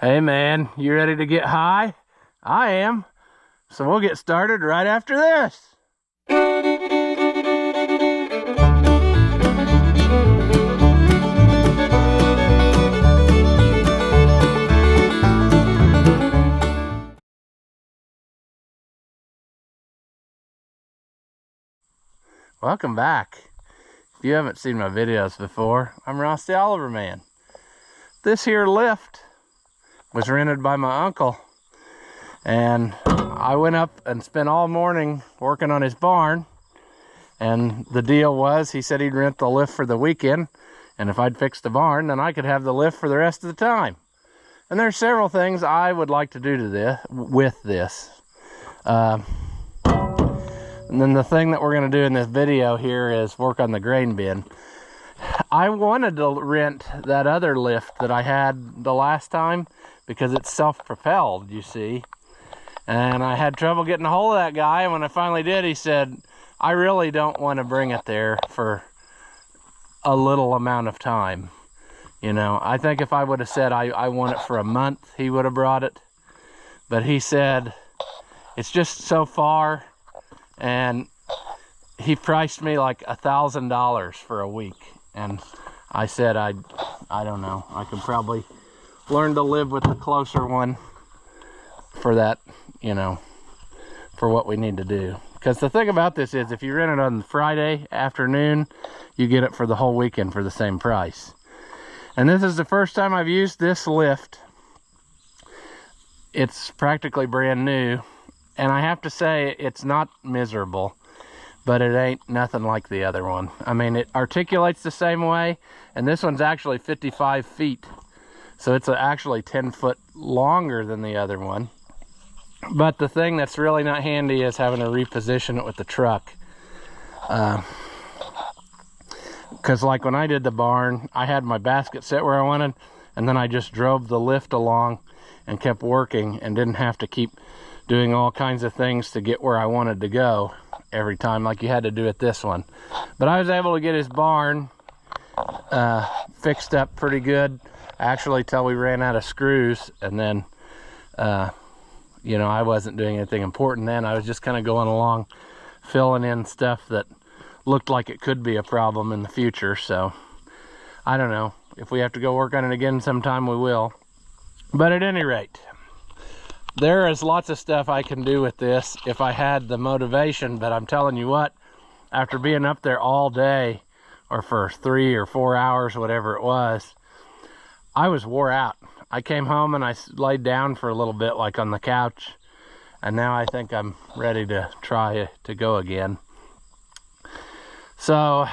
Hey man, you ready to get high? I am. So we'll get started right after this. Welcome back. If you haven't seen my videos before, I'm Ross the Oliver Man. This here lift was rented by my uncle, and I went up and spent all morning working on his barn. And the deal was, he said he'd rent the lift for the weekend, and if I'd fix the barn, then I could have the lift for the rest of the time. And there's several things I would like to do with this. And then the thing that we're going to do in this video here is work on the grain bin. I wanted to rent that other lift that I had the last time because it's self-propelled, you see. And I had trouble getting a hold of that guy, and when I finally did, he said, I really don't want to bring it there for a little amount of time. You know, I think if I would have said I want it for a month, he would have brought it. But he said, it's just so far, and he priced me like $1,000 for a week. And I said, I don't know, I could probably learn to live with the closer one for that, you know, for what we need to do. Because the thing about this is, if you rent it on Friday afternoon, you get it for the whole weekend for the same price. And this is the first time I've used this lift. It's practically brand new, and I have to say it's not miserable, but it ain't nothing like the other one. I mean, it articulates the same way, and this one's actually 55 feet. So it's actually 10 foot longer than the other one. But the thing that's really not handy is having to reposition it with the truck. Because like when I did the barn, I had my basket set where I wanted, and then I just drove the lift along and kept working and didn't have to keep doing all kinds of things to get where I wanted to go every time like you had to do at this one. But I was able to get his barn fixed up pretty good, actually till we ran out of screws. And then you know, I wasn't doing anything important then. I was just kind of going along filling in stuff that looked like it could be a problem in the future. So I don't know, if we have to go work on it again sometime, we will. But at any rate, there is lots of stuff I can do with this if I had the motivation. But I'm telling you what, after being up there all day, or for 3 or 4 hours, whatever it was, I was wore out. I came home and I laid down for a little bit, like on the couch, and now I think I'm ready to try to go again. So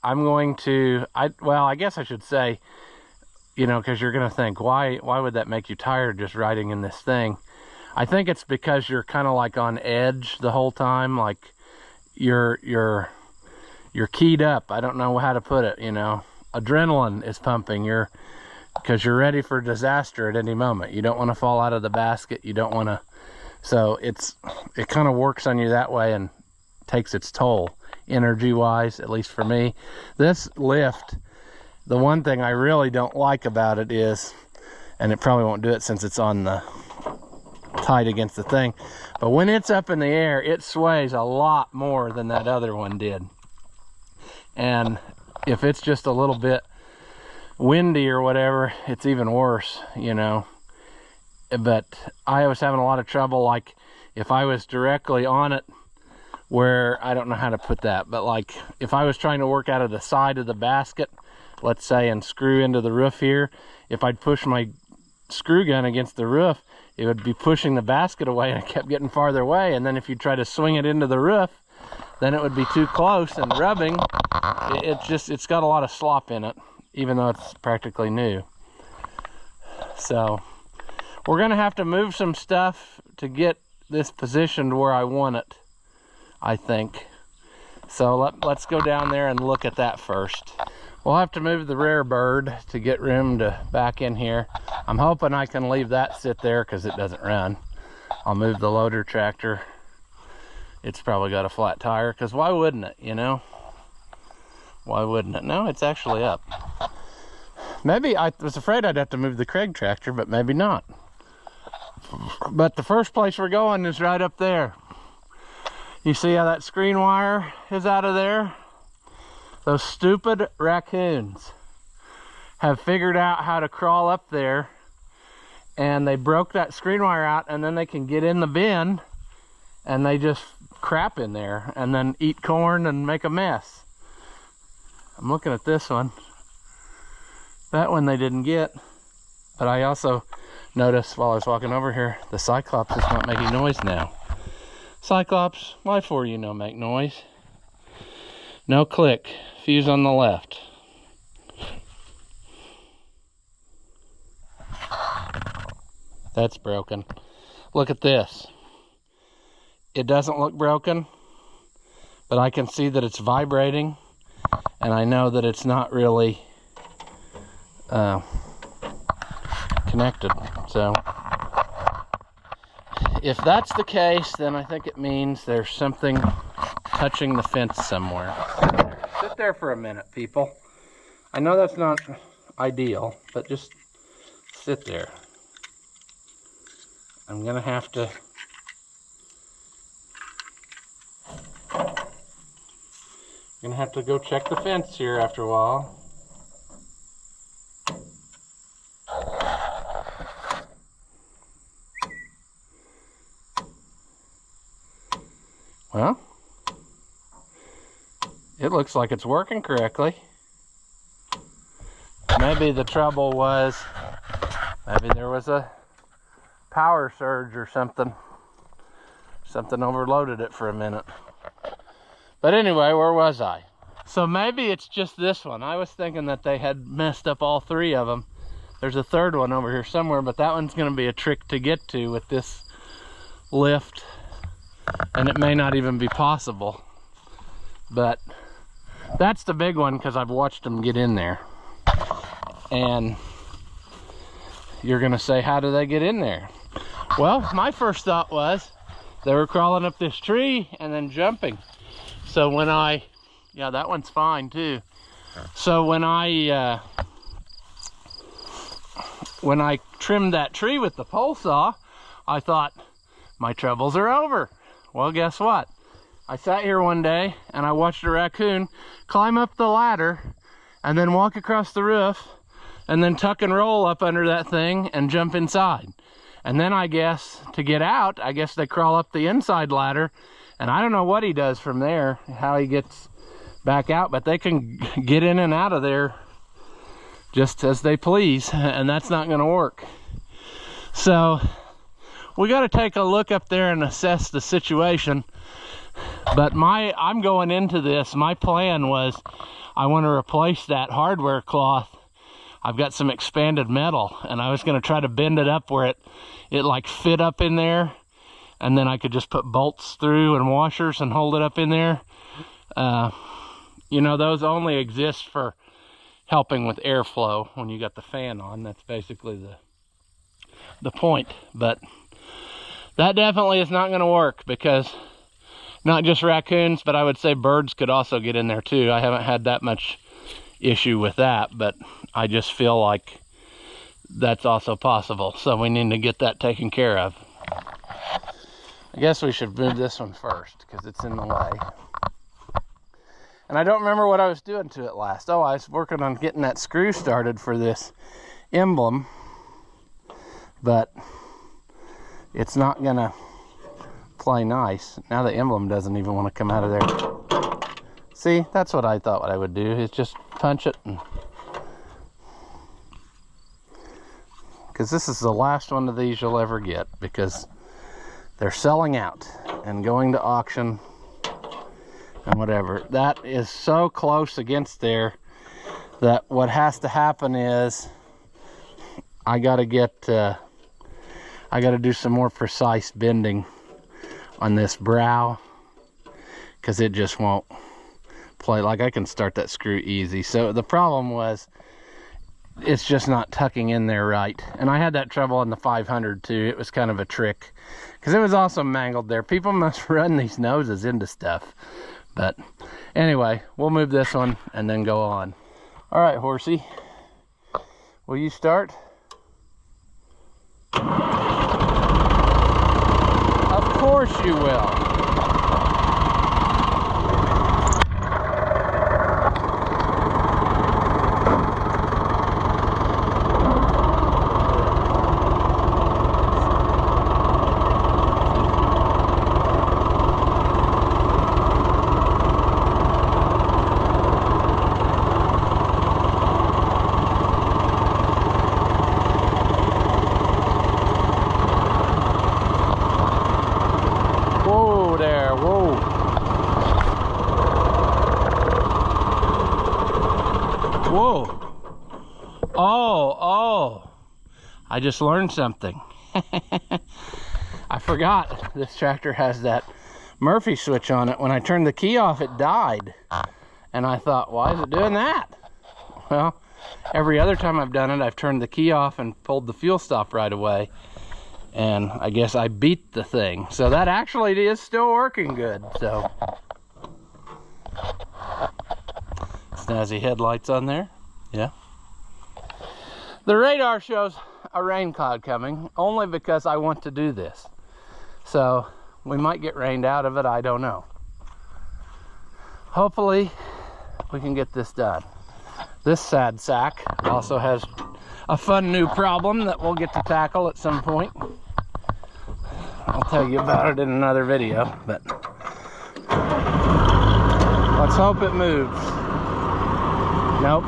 I'm going to, well, I guess I should say, you know, because you're going to think, why would that make you tired just riding in this thing? I think it's because you're kind of like on edge the whole time, like you're keyed up. I don't know how to put it, you know. Adrenaline is pumping. Because you're ready for disaster at any moment. You don't want to fall out of the basket. You don't want to, so it kind of works on you that way and takes its toll energy wise, at least for me. This lift, the one thing I really don't like about it is, and it probably won't do it since it's on the tight against the thing, but when it's up in the air, it sways a lot more than that other one did. And if it's just a little bit windy or whatever, it's even worse, you know. But I was having a lot of trouble, like if I was directly on it, where I don't know how to put that, but like if I was trying to work out of the side of the basket, let's say, and screw into the roof here, if I'd push my screw gun against the roof, it would be pushing the basket away, and it kept getting farther away. And then if you try to swing it into the roof, then it would be too close and rubbing. It's got a lot of slop in it, even though it's practically new. So we're gonna have to move some stuff to get this positioned where I want it, I think. So let's go down there and look at that first. We'll have to move the rear bird to get room to back in here. I'm hoping I can leave that sit there because it doesn't run. I'll move the loader tractor. It's probably got a flat tire, because why wouldn't it, you know? Why wouldn't it? No, it's actually up. Maybe I was afraid I'd have to move the Craig tractor, but maybe not. But the first place we're going is right up there. You see how that screen wire is out of there? Those stupid raccoons have figured out how to crawl up there, and they broke that screen wire out, and then they can get in the bin and they just crap in there and then eat corn and make a mess. I'm looking at this one. That one they didn't get, but I also noticed while I was walking over here, the Cyclops is not making noise now. Cyclops, why for you no make noise? No click, fuse on the left. That's broken. Look at this. It doesn't look broken, but I can see that it's vibrating, and I know that it's not really connected. So if that's the case, then I think it means there's something touching the fence somewhere. Sit there for a minute, people. I know that's not ideal, but just sit there. I'm gonna have to go check the fence here after a while. Well, it looks like it's working correctly. Maybe the trouble was, maybe there was a power surge or something. Something overloaded it for a minute. But anyway, where was I? So maybe it's just this one. I was thinking that they had messed up all three of them. There's a third one over here somewhere, but that one's going to be a trick to get to with this lift. And it may not even be possible. But that's the big one because I've watched them get in there. And you're going to say, how do they get in there? Well, my first thought was they were crawling up this tree and then jumping. So when yeah, that one's fine too. So when I trimmed that tree with the pole saw, I thought my troubles are over. Well, guess what? I sat here one day and I watched a raccoon climb up the ladder and then walk across the roof and then tuck and roll up under that thing and jump inside. And then I guess to get out, I guess they crawl up the inside ladder, and I don't know what he does from there, how he gets back out, but they can get in and out of there just as they please, and that's not going to work. So we got to take a look up there and assess the situation. But I'm going into this, my plan was I want to replace that hardware cloth. I've got some expanded metal, and I was going to try to bend it up where it like fit up in there, and then I could just put bolts through and washers and hold it up in there. You know, those only exist for helping with airflow when you got the fan on. That's basically the point. But that definitely is not going to work, because not just raccoons, but I would say birds could also get in there too. I haven't had that much issue with that, but I just feel like that's also possible. So we need to get that taken care of. I guess we should move this one first because it's in the way. And I don't remember what I was doing to it last. Oh, I was working on getting that screw started for this emblem, but it's not gonna play nice. Now the emblem doesn't even want to come out of there. See, that's what I thought what I would do, is just punch it. Because this is the last one of these you'll ever get, because they're selling out and going to auction and whatever. That is so close against there that what has to happen is I gotta do some more precise bending on this brow, because it just won't play. Like, I can start that screw easy. So the problem was it's just not tucking in there right. And I had that trouble on the 500 too. It was kind of a trick because it was also mangled there. People must run these noses into stuff. But anyway, we'll move this one and then go on. All right, horsey, Will you start? Of course you will. Whoa there, whoa. Whoa. Oh. I just learned something. I forgot this tractor has that Murphy switch on it. When I turned the key off, it died. And I thought, why is it doing that? Well, every other time I've done it, I've turned the key off and pulled the fuel stop right away. And I guess I beat the thing. So that actually is still working good. So snazzy headlights on there. Yeah. The radar shows a rain cloud coming only because I want to do this. So we might get rained out of it. I don't know. Hopefully we can get this done. This sad sack also has a fun new problem that we'll get to tackle at some point. I'll tell you about it in another video, but let's hope it moves. Nope.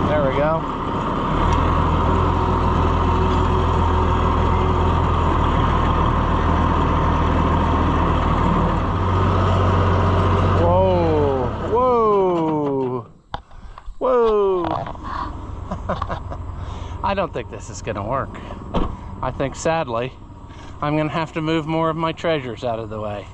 There we go. I don't think this is going to work. I think, sadly, I'm going to have to move more of my treasures out of the way.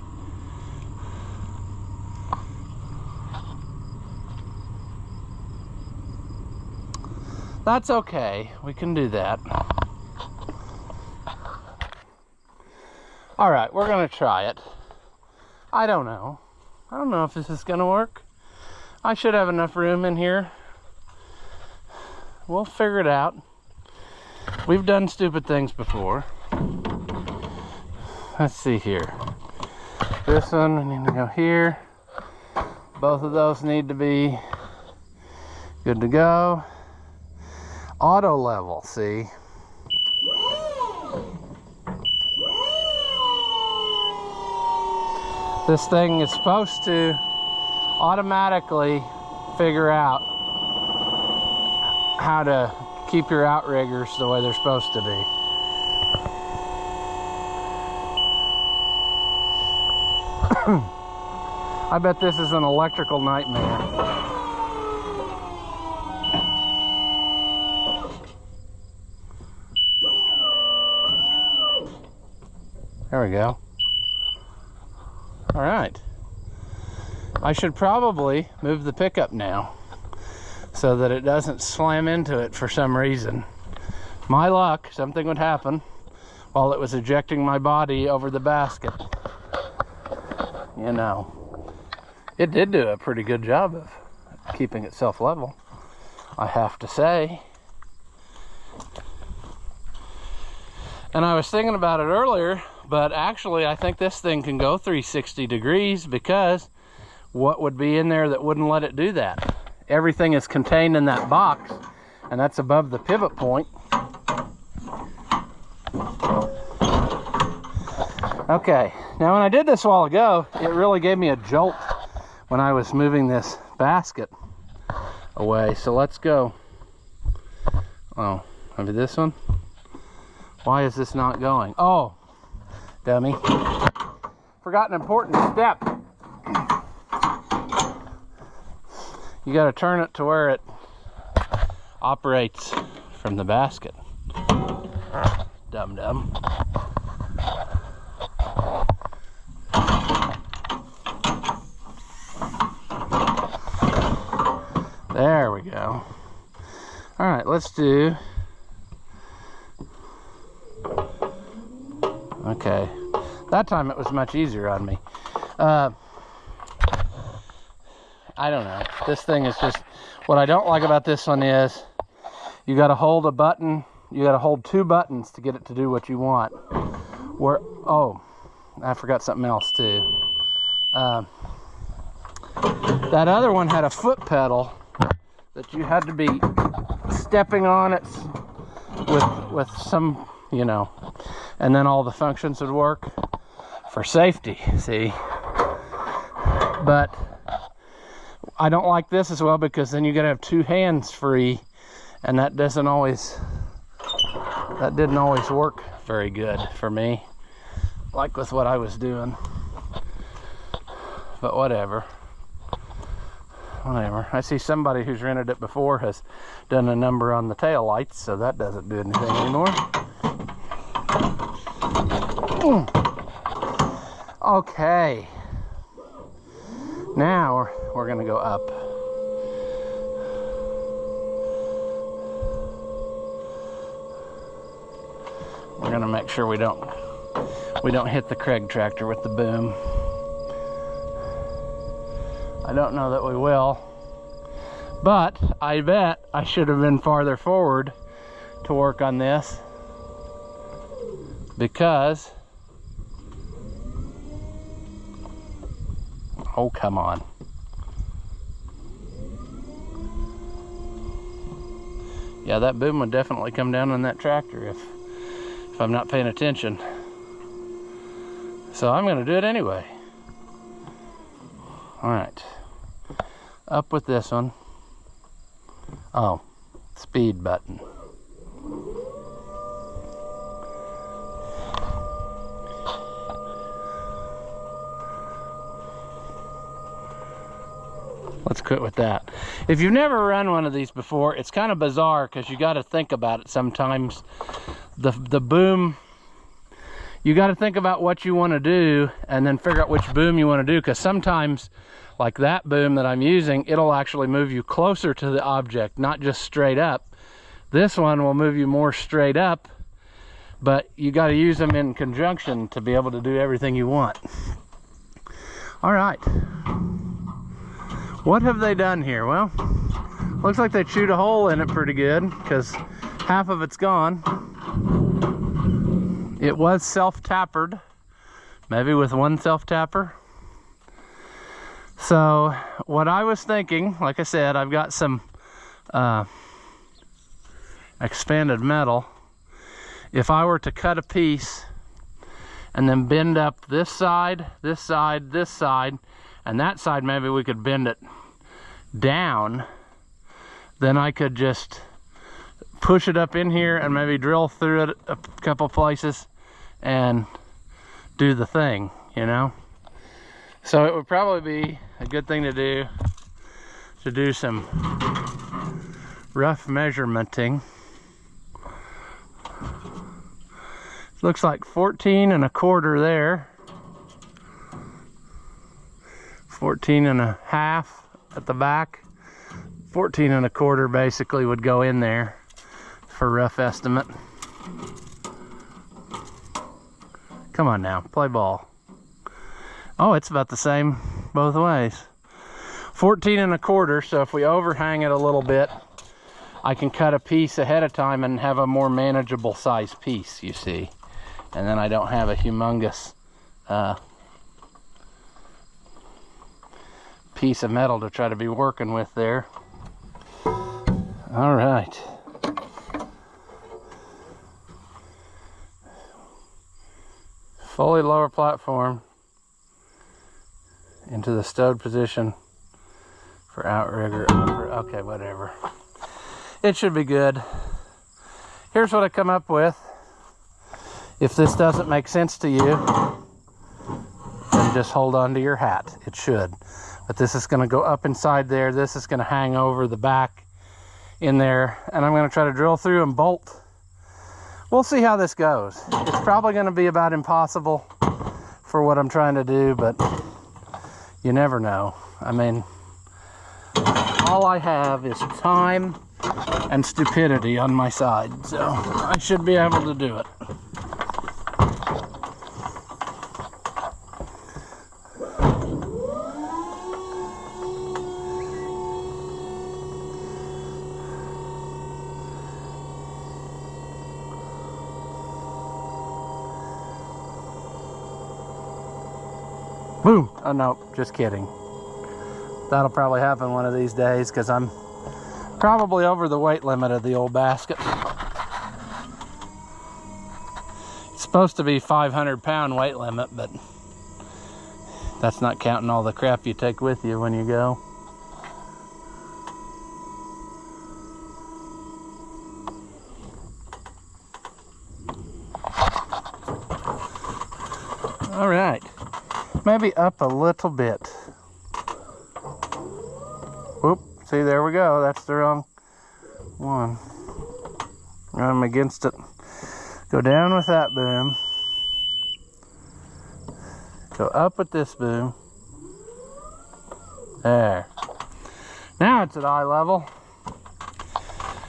That's okay. We can do that. All right, we're going to try it. I don't know. I don't know if this is going to work. I should have enough room in here. We'll figure it out. We've done stupid things before. Let's see here. This one, we need to go here. Both of those need to be good to go. Auto level, see? This thing is supposed to automatically figure out how to keep your outriggers the way they're supposed to be. I bet this is an electrical nightmare. There we go. All right. I should probably move the pickup now so that it doesn't slam into it for some reason. My luck, something would happen while it was ejecting my body over the basket. You know, it did do a pretty good job of keeping itself level, I have to say. And I was thinking about it earlier, but actually I think this thing can go 360 degrees, because what would be in there that wouldn't let it do that? Everything is contained in that box, and that's above the pivot point. Okay, now when I did this a while ago, it really gave me a jolt when I was moving this basket away. So let's go. Oh, maybe this one? Why is this not going? Oh, dummy. Forgot an important step. You got to turn it to where it operates from the basket. Dum-dum. There we go. All right, let's do... Okay. That time it was much easier on me. I don't know. This thing is just, what I don't like about this one is you got to hold a button. You got to hold 2 buttons to get it to do what you want. Oh, I forgot something else too. That other one had a foot pedal that you had to be stepping on it with some, you know, and then all the functions would work for safety, see? But I don't like this as well because then you gotta have 2 hands free, and that didn't always work very good for me, like with what I was doing. But whatever. I see somebody who's rented it before has done a number on the tail lights, so that doesn't do anything anymore. Okay. Now we're gonna go up. We're gonna make sure we don't hit the Craig tractor with the boom. I don't know that we will, but I bet I should have been farther forward to work on this, because, oh, come on. Yeah, that boom would definitely come down on that tractor if I'm not paying attention. So I'm gonna do it anyway. All right. Up with this one. Oh, speed button. Let's quit with that. If you've never run one of these before, it's kind of bizarre because you got to think about it sometimes. The boom, you got to think about what you want to do and then figure out which boom you want to do, because sometimes, like that boom that I'm using, it'll actually move you closer to the object, not just straight up. This one will move you more straight up, but you got to use them in conjunction to be able to do everything you want. All right. What have they done here? Well, looks like they chewed a hole in it pretty good, because half of it's gone. It was self-tappered, maybe with one self-tapper. So what I was thinking, like I said, I've got some expanded metal. If I were to cut a piece and then bend up this side, this side, this side, and that side, maybe we could bend it down, then I could just push it up in here and maybe drill through it a couple places and do the thing, you know? So it would probably be a good thing to do some rough measurementing. Looks like 14 1/4 there. 14 1/2 at the back. 14 1/4 basically would go in there for a rough estimate. Come on now, play ball. Oh, it's about the same both ways. 14 1/4, so if we overhang it a little bit, I can cut a piece ahead of time and have a more manageable size piece, you see. And then I don't have a humongous piece of metal to try to be working with there. All right. Fully lower platform into the stowed position for outrigger. Okay, whatever. It should be good. Here's what I come up with. If this doesn't make sense to you, then just hold on to your hat. It should. But this is going to go up inside there. This is going to hang over the back in there. And I'm going to try to drill through and bolt. We'll see how this goes. It's probably going to be about impossible for what I'm trying to do, but you never know. I mean, all I have is time and stupidity on my side, so I should be able to do it. Boom! Oh no, just kidding. That'll probably happen one of these days because I'm probably over the weight limit of the old basket. It's supposed to be 500-pound weight limit, but that's not counting all the crap you take with you when you go. All right, maybe up a little bit. Whoop, see, there we go. That's the wrong one. I'm against it. Go down with that boom. Go up with this boom. There. Now it's at eye level.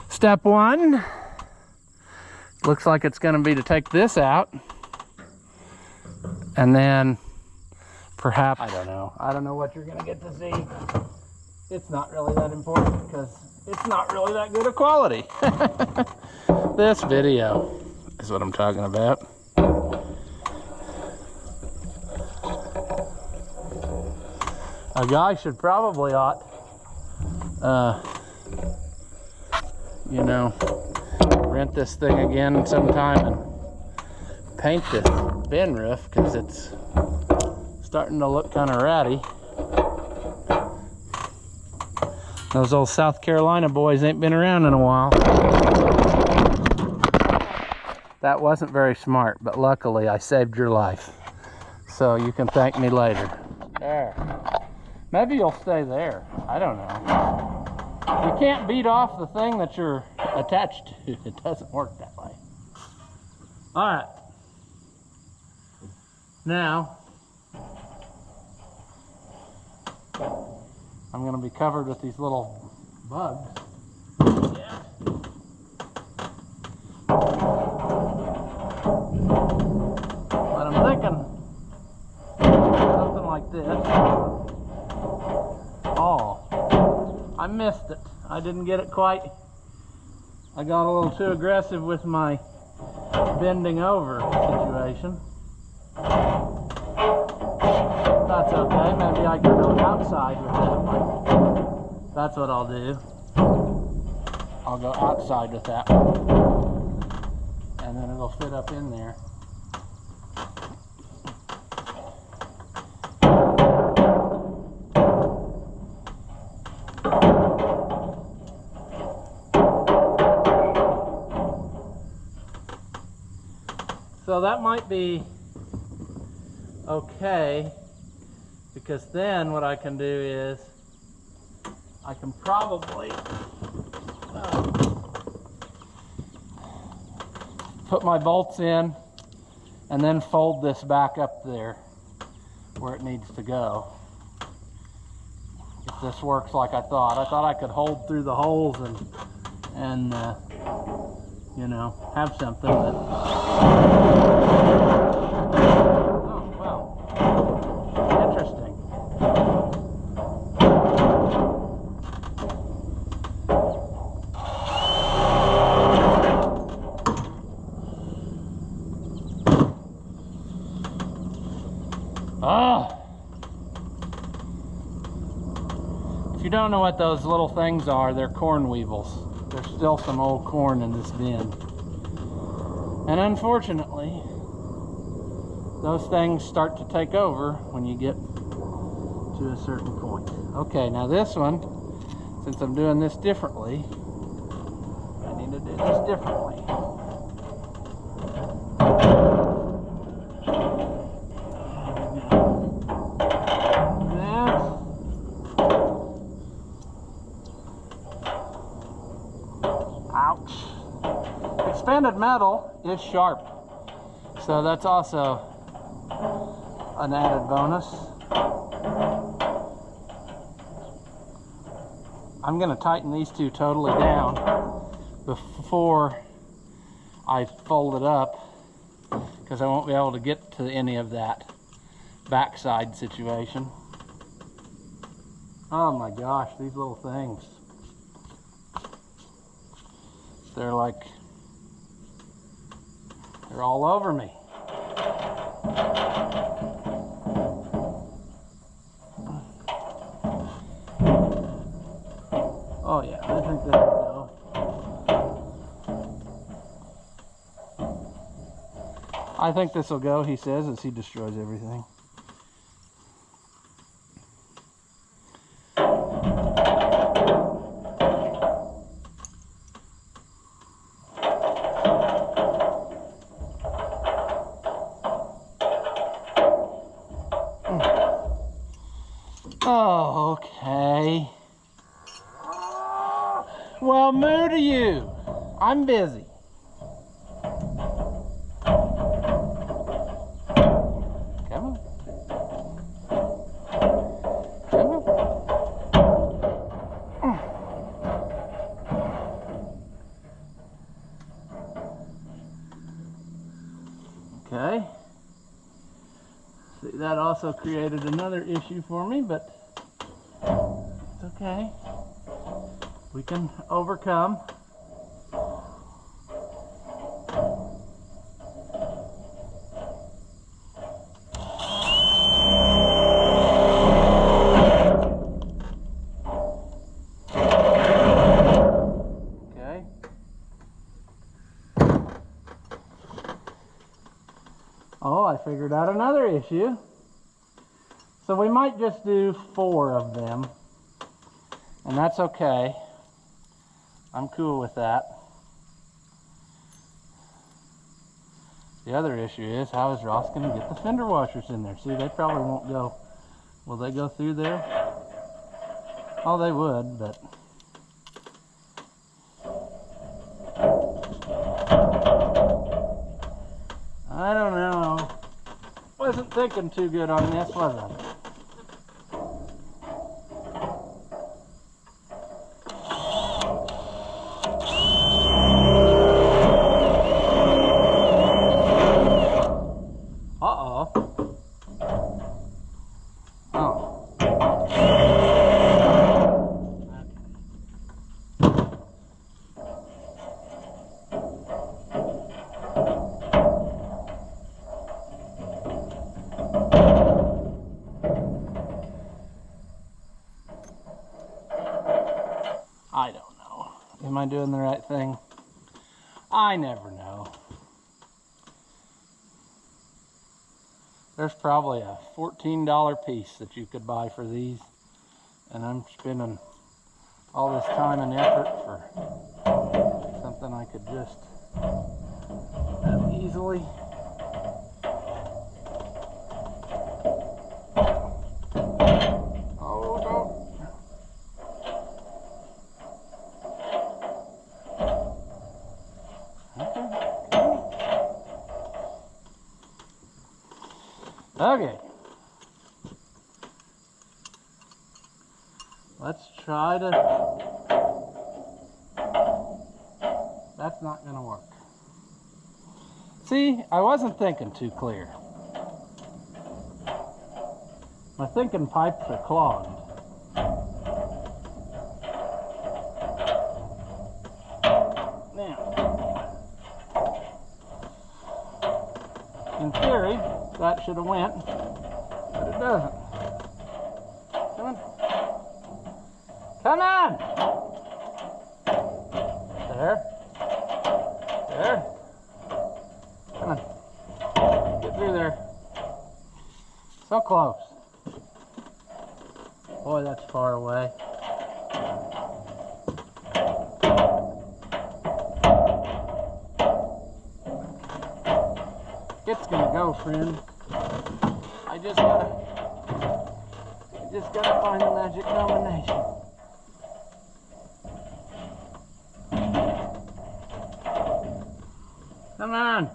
Step one. Looks like it's going to be to take this out. And then perhaps, I don't know. I don't know what you're going to get to see. It's not really that important because it's not really that good a quality. This video is what I'm talking about. A guy should probably you know, rent this thing again sometime and paint this bin roof because it's starting to look kind of ratty. Those old South Carolina boys ain't been around in a while. That wasn't very smart, but luckily I saved your life. So you can thank me later. There. Maybe you'll stay there. I don't know. You can't beat off the thing that you're attached to. It doesn't work that way. All right. Now, I'm going to be covered with these little bugs. Yeah. But I'm thinking something like this. Oh, I missed it. I didn't get it quite. I got a little too aggressive with my bending over situation. That's okay. Maybe I can go outside with that one. That's what I'll do. I'll go outside with that one. And then it'll fit up in there. So that might be okay, because then what I can do is I can probably put my bolts in and then fold this back up there where it needs to go. If this works like I thought I could hold through the holes and you know, have something that... Oh, well, interesting. Ah! If you don't know what those little things are, they're corn weevils. There's still some old corn in this bin. And unfortunately, those things start to take over when you get to a certain point. Okay, now this one, since I'm doing this differently, I need to do this differently. Ouch. Expanded metal is sharp, so that's also an added bonus. I'm going to tighten these two totally down before I fold it up, because I won't be able to get to any of that backside situation. Oh my gosh, these little things. They're like, they're all over me. Oh yeah, I think that'll go. I think this will go, he says, as he destroys everything. Oh, okay. Well, moo to you. I'm busy. Come on. Come on. Okay. See, that also created another issue for me, but it's okay. We can overcome. Okay. Oh, I figured out another issue. So we might just do 4 of them, and that's okay. I'm cool with that. The other issue is, how is Ross going to get the fender washers in there? See, they probably won't go. Will they go through there? Oh, they would, but... I don't know. Wasn't thinking too good on this, was I? I don't know. Am I doing the right thing? I never know. There's probably a $14 piece that you could buy for these, and I'm spending all this time and effort for something I could just have easily. Okay, let's try to, that's not going to work. See, I wasn't thinking too clear. My thinking pipes are clogged. Now, in theory, that should have went, but it doesn't. Come on. Come on! There. There. Come on. Get through there. So close. Boy, that's far away. It's gonna go, friend. I just gotta find the magic combination. Come on.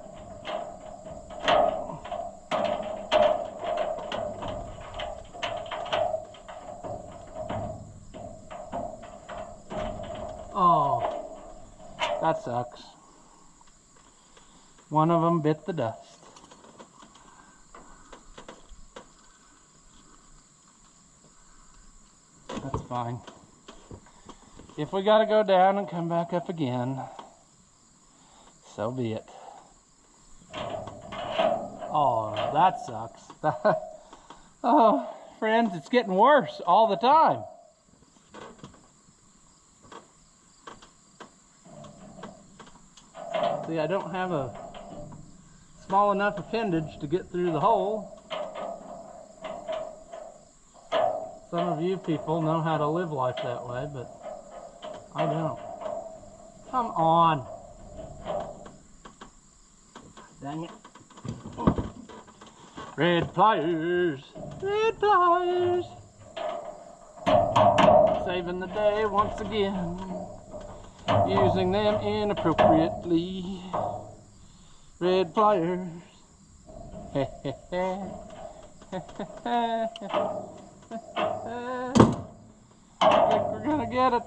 Oh, that sucks. One of them bit the dust. That's fine. If we gotta go down and come back up again, so be it. Oh, that sucks. Oh, friends, it's getting worse all the time. See, I don't have a small enough appendage to get through the hole. Some of you people know how to live life that way, but I don't. Come on. Dang it. Red pliers. Red pliers. Saving the day once again. Using them inappropriately. Red pliers. I think we're gonna get it.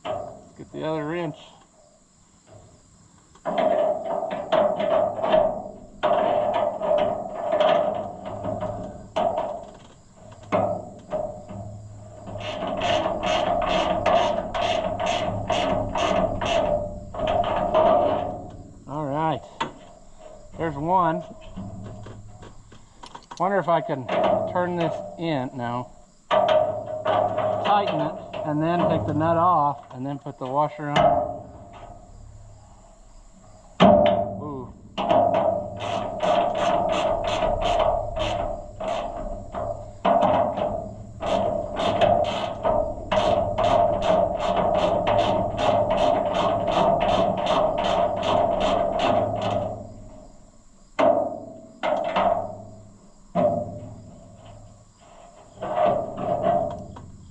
Let's get the other wrench. There's one. Wonder if I can turn this in. No. Tighten it and then take the nut off and then put the washer on. Ooh.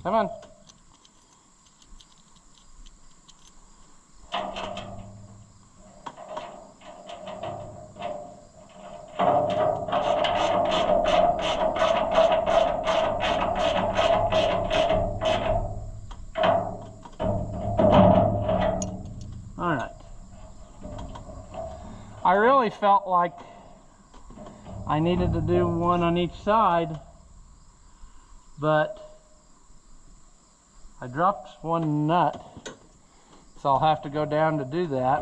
Come on. All right. I really felt like I needed to do one on each side, but I dropped one nut, so I'll have to go down to do that.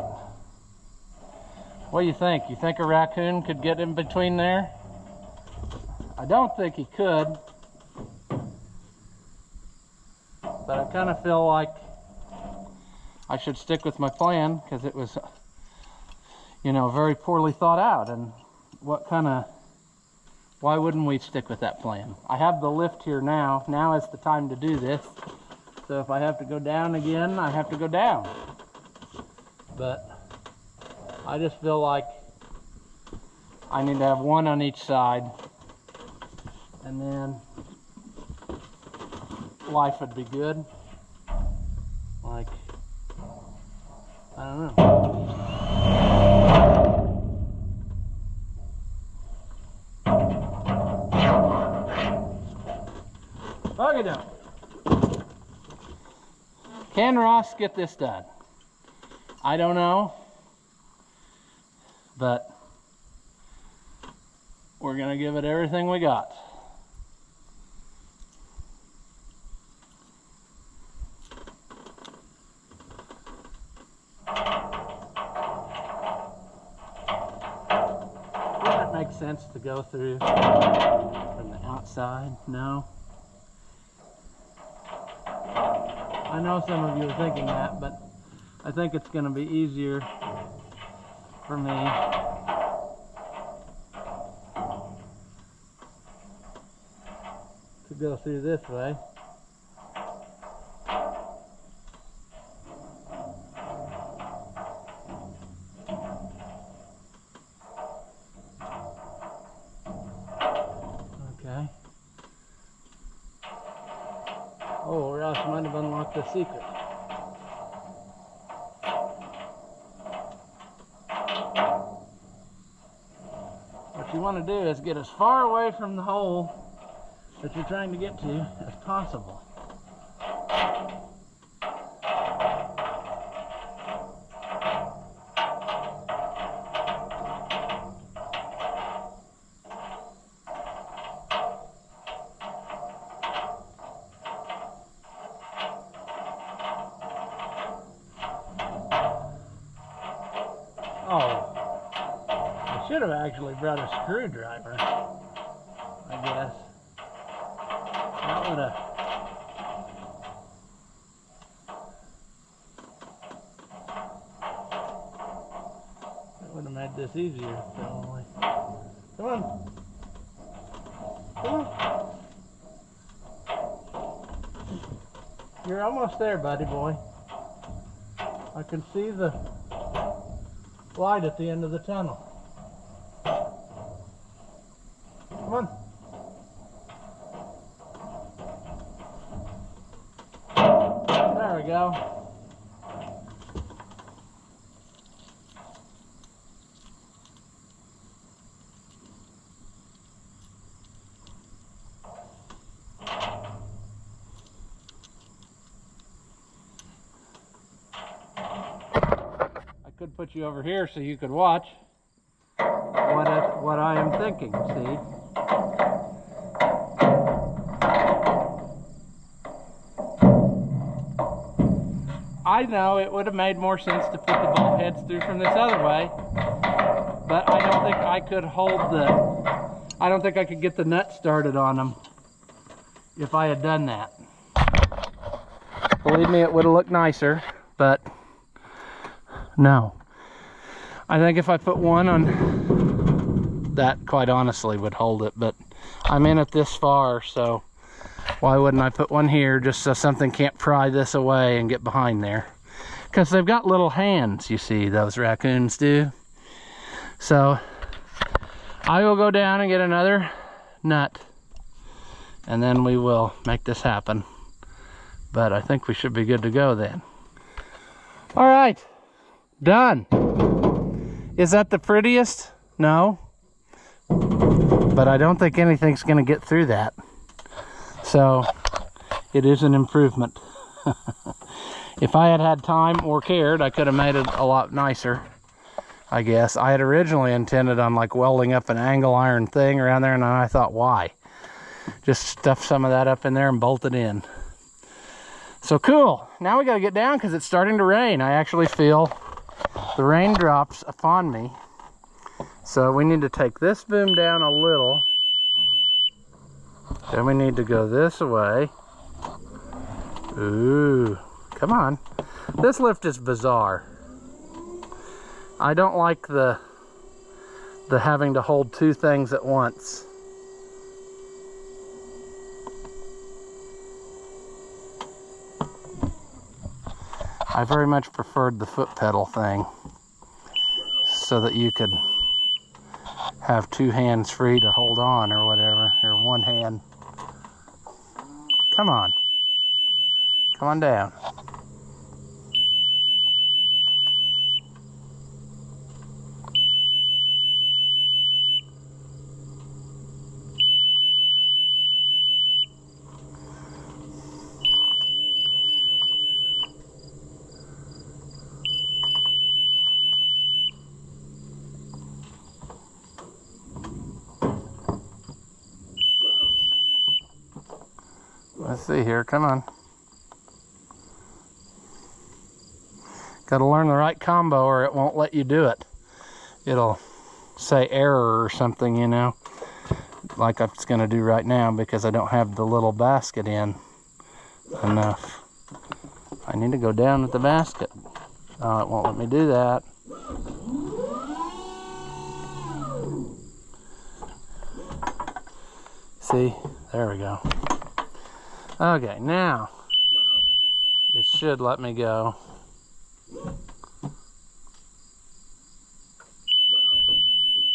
What do you think? You think a raccoon could get in between there? I don't think he could, but I kind of feel like I should stick with my plan because it was, you know, very poorly thought out. And why wouldn't we stick with that plan? I have the lift here now. Now is the time to do this. So if I have to go down again, I have to go down. But I just feel like I need to have one on each side, and then life would be good. Like, I don't know. Okay, down. Can Ross get this done? I don't know, but we're gonna give it everything we got. Wouldn't it make sense to go through from the outside? No. I know some of you are thinking that, but I think it's going to be easier for me to go through this way. Okay. Oh, Ross might have unlocked the secret. What you want to do is get as far away from the hole that you're trying to get to as possible. Oh, I should have actually brought a screwdriver, I guess. That would have this easier. Probably. Come on. Come on. You're almost there, buddy boy. I can see the light at the end of the tunnel. Come on. There we go. I could put you over here so you could watch what I am thinking, see? I know it would have made more sense to put the bolt heads through from this other way, but I don't think I could I don't think I could get the nut started on them if I had done that. Believe me, it would have looked nicer, but no. I think if I put one on, that quite honestly would hold it, but I'm in it this far, so why wouldn't I put one here just so something can't pry this away and get behind there? Because they've got little hands, you see, those raccoons do. So I will go down and get another nut, and then we will make this happen. But I think we should be good to go then. All right, done. Is that the prettiest? No. But I don't think anything's gonna get through that. So it is an improvement. If I had had time or cared, I could have made it a lot nicer, I guess. I had originally intended on like welding up an angle iron thing around there, and I thought, why? Just stuff some of that up in there and bolt it in. So cool. Now we gotta get down because it's starting to rain. I actually feel the raindrops upon me. So we need to take this boom down a little. Then we need to go this way. Ooh, come on. This lift is bizarre. I don't like the having to hold two things at once. I very much preferred the foot pedal thing so that you could have two hands free to hold on or whatever, or one hand. Come on. Come on down. Let's see here, come on. Got to learn the right combo or it won't let you do it. It'll say error or something, you know, like it's going to do right now because I don't have the little basket in enough. I need to go down with the basket. Oh, it won't let me do that. See, there we go. Okay, now it should let me go.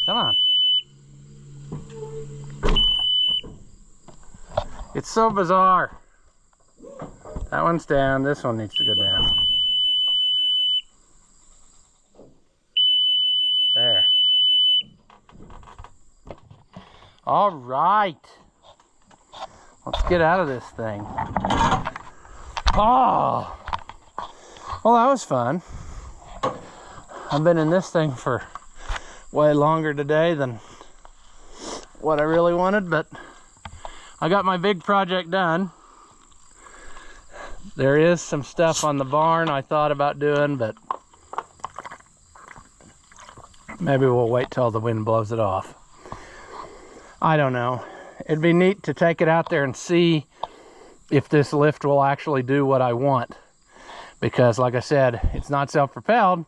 Come on. It's so bizarre. That one's down, this one needs to go down. There. All right. Let's get out of this thing. Oh, well, that was fun. I've been in this thing for way longer today than what I really wanted, but I got my big project done. There is some stuff on the barn I thought about doing, but maybe we'll wait till the wind blows it off. I don't know. It'd be neat to take it out there and see if this lift will actually do what I want. Because like I said, it's not self-propelled,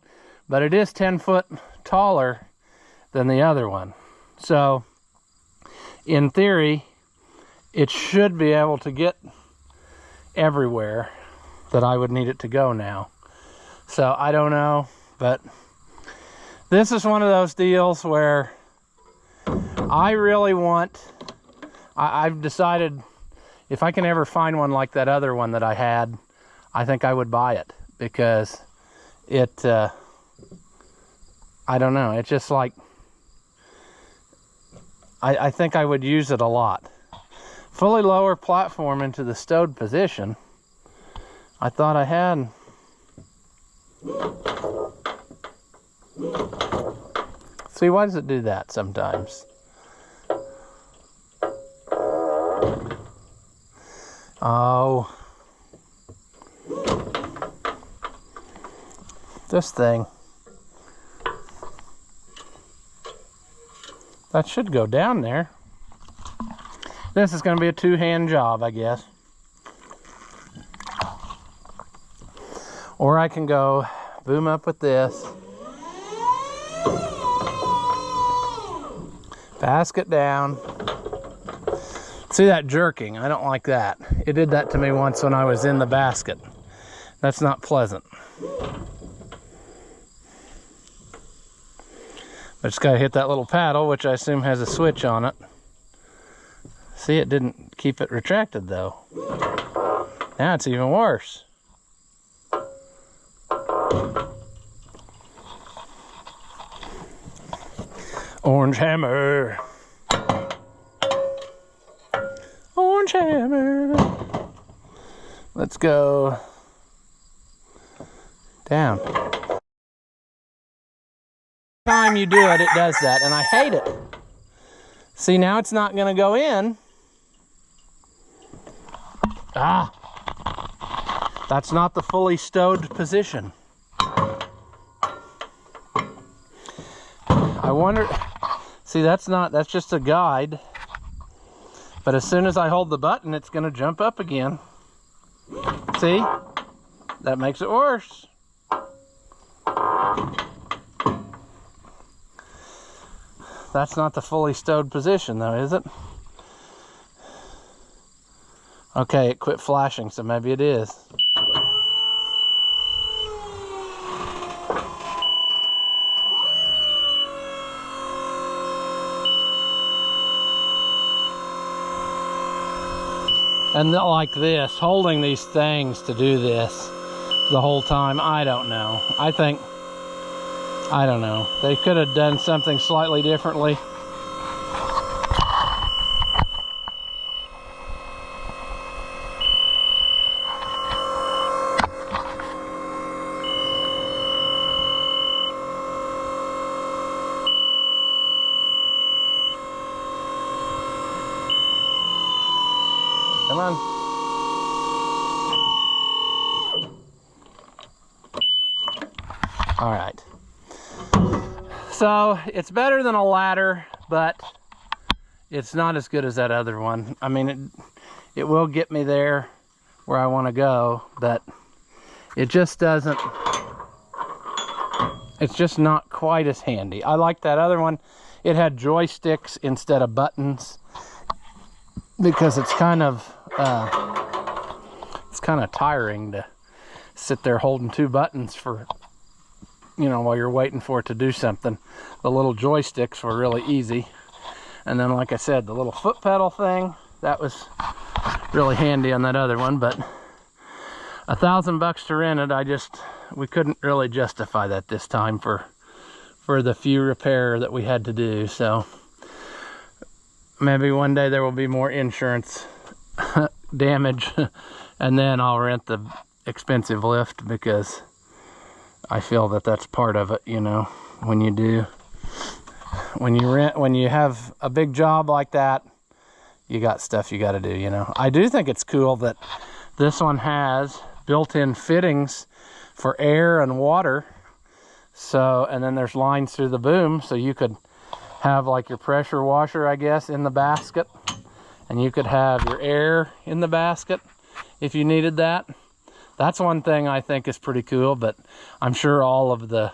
but it is 10 foot taller than the other one. So in theory, it should be able to get everywhere that I would need it to go now. So I don't know, but this is one of those deals where I really want, I've decided if I can ever find one like that other one that I had, I think I would buy it, because it, I don't know, it's just like, I think I would use it a lot. Fully lower platform into the stowed position. I thought I had. See, why does it do that sometimes? Oh. This thing. That should go down there. This is going to be a two-hand job, I guess. Or I can go boom up with this. Basket down. See that jerking? I don't like that. It did that to me once when I was in the basket. That's not pleasant. I just gotta hit that little paddle, which I assume has a switch on it. See, it didn't keep it retracted though. Now it's even worse. Orange hammer. Orange hammer. Let's go down. Time you do it, it does that, and I hate it. See, now it's not going to go in. Ah, that's not the fully stowed position. I wonder, see, that's just a guide, but as soon as I hold the button, it's going to jump up again. See, that makes it worse. That's not the fully stowed position though, is it? Okay, it quit flashing, so maybe it is. And like this, holding these things to do this the whole time, I don't know. I don't know. They could have done something slightly differently. Come on. All right. So it's better than a ladder, but it's not as good as that other one. I mean, it will get me there where I want to go, but it just doesn't, it's just not quite as handy. I like that other one. It had joysticks instead of buttons, because it's kind of tiring to sit there holding two buttons for, you know, while you're waiting for it to do something. The little joysticks were really easy. And then, like I said, the little foot pedal thing, that was really handy on that other one, but $1,000 to rent it, we couldn't really justify that this time for the few repair that we had to do. So maybe one day there will be more insurance damage, and then I'll rent the expensive lift, because I feel that that's part of it, you know. When you have a big job like that, you got stuff you got to do, you know. I do think it's cool that this one has built-in fittings for air and water. So, and then there's lines through the boom, so you could have like your pressure washer, I guess, in the basket, and you could have your air in the basket if you needed that. That's one thing I think is pretty cool, but I'm sure all of the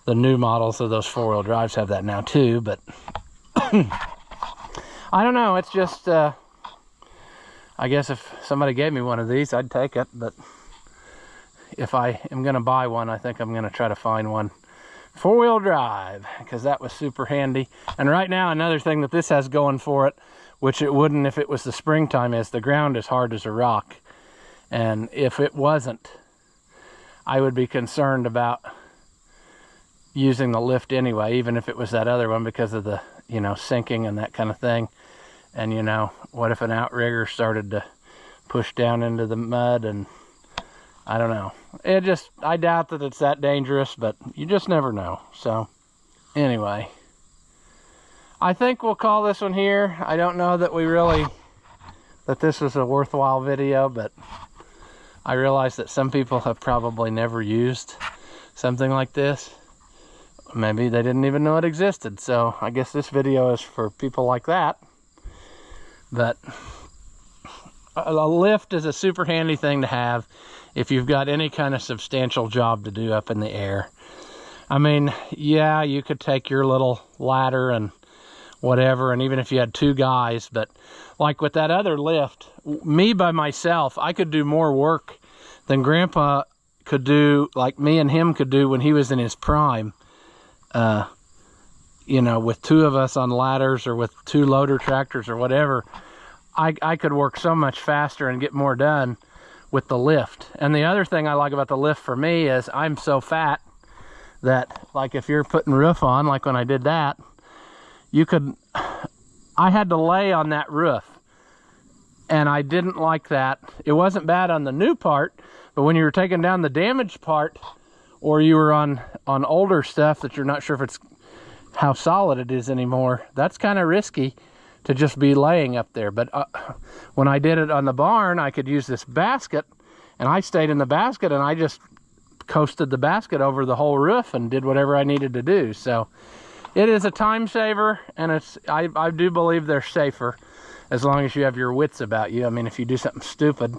the new models of those four-wheel drives have that now too, but I don't know. It's just, I guess if somebody gave me one of these, I'd take it. But if I am going to buy one, I think I'm going to try to find one four-wheel drive, because that was super handy. And right now, another thing that this has going for it, which it wouldn't if it was the springtime, is the ground is hard as a rock. And if it wasn't, I would be concerned about using the lift anyway, even if it was that other one, because of the, you know, sinking and that kind of thing. And, you know, what if an outrigger started to push down into the mud? And I don't know. It just, I doubt that it's that dangerous, but you just never know. So anyway, I think we'll call this one here. I don't know that that this was a worthwhile video, but I realize that some people have probably never used something like this. Maybe they didn't even know it existed. So I guess this video is for people like that. But a lift is a super handy thing to have if you've got any kind of substantial job to do up in the air. I mean, yeah, you could take your little ladder and whatever, and even if you had two guys, but like with that other lift, me by myself, I could do more work than Grandpa could do, like me and him could do when he was in his prime. You know, with two of us on ladders or with two loader tractors or whatever, I could work so much faster and get more done with the lift. And the other thing I like about the lift for me is I'm so fat that, like, if you're putting roof on, like when I did that, I had to lay on that roof, and I didn't like that. It wasn't bad on the new part, but when you were taking down the damaged part, or you were on older stuff that you're not sure if it's how solid it is anymore, that's kind of risky to just be laying up there. But when I did it on the barn, I could use this basket, and I stayed in the basket, and I just coasted the basket over the whole roof and did whatever I needed to do. So it is a time saver, and I do believe they're safer as long as you have your wits about you. I mean, if you do something stupid,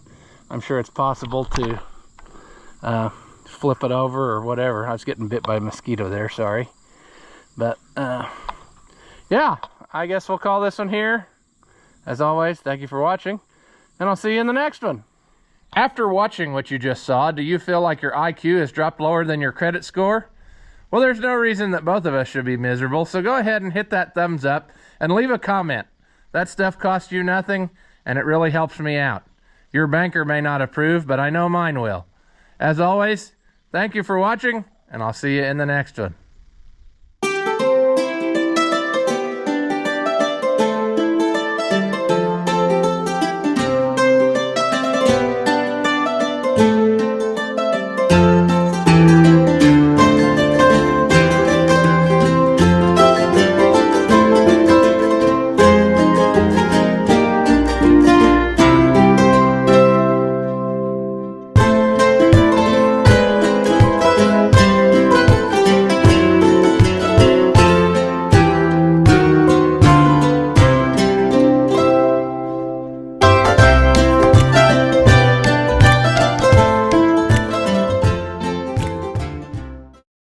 I'm sure it's possible to flip it over or whatever. I was getting bit by a mosquito there, sorry. But yeah, I guess we'll call this one here. As always, thank you for watching, and I'll see you in the next one. After watching what you just saw, do you feel like your IQ has dropped lower than your credit score? Well, there's no reason that both of us should be miserable, so go ahead and hit that thumbs up and leave a comment. That stuff costs you nothing, and it really helps me out. Your banker may not approve, but I know mine will. As always, thank you for watching, and I'll see you in the next one.